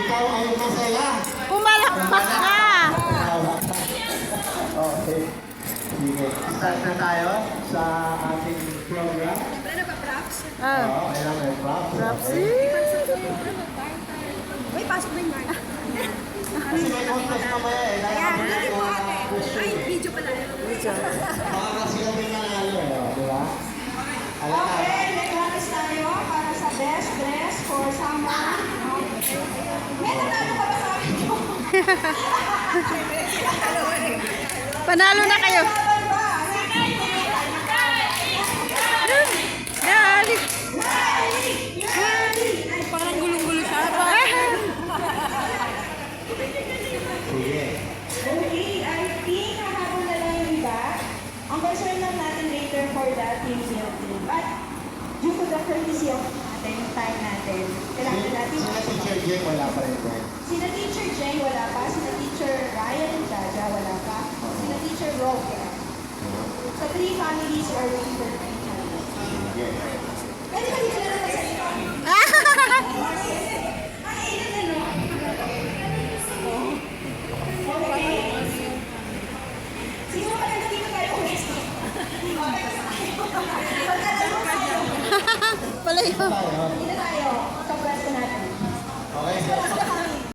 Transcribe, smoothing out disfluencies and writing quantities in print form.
ikaw ay masaya. Pumalakpak ka! Okay. Sige. Start na tayo sa ating program. Ah, Oo, kailangan may props. Rapsi! Uy, pasok na yun. Kasi may contest mamaya eh. Ayan, Kaya hindi mo ate. Ay, video pala. baka kasi kami nanalo eh. Di ba? Alam na. Okay, may contest tayo para sa best dress for summer. May nanalo pa ba sa akin ko? Panalo na kayo! Laban ba? Dali! Parang gulong-gulo siya. Sige. Okay, I think hahabol na lang yung iba. Ang concern lang natin later for the team field team. But due to the courtesy of natin, yung time natin, kailangan natin Sina Teacher Jay, wala pa rin din. Sina Teacher Jay, wala pa. Sina Teacher Ryan and Jaja, wala pa. Sina Teacher Rob, wala. Sa three families, we are waiting for three families. Sige. Pwede ba dito na naman sa ito? Ang init na, no? Okay. Siguro pala dito tayo ulit. Pala yun. Tayo. Dito tayo. Sa pwesto natin. Okay.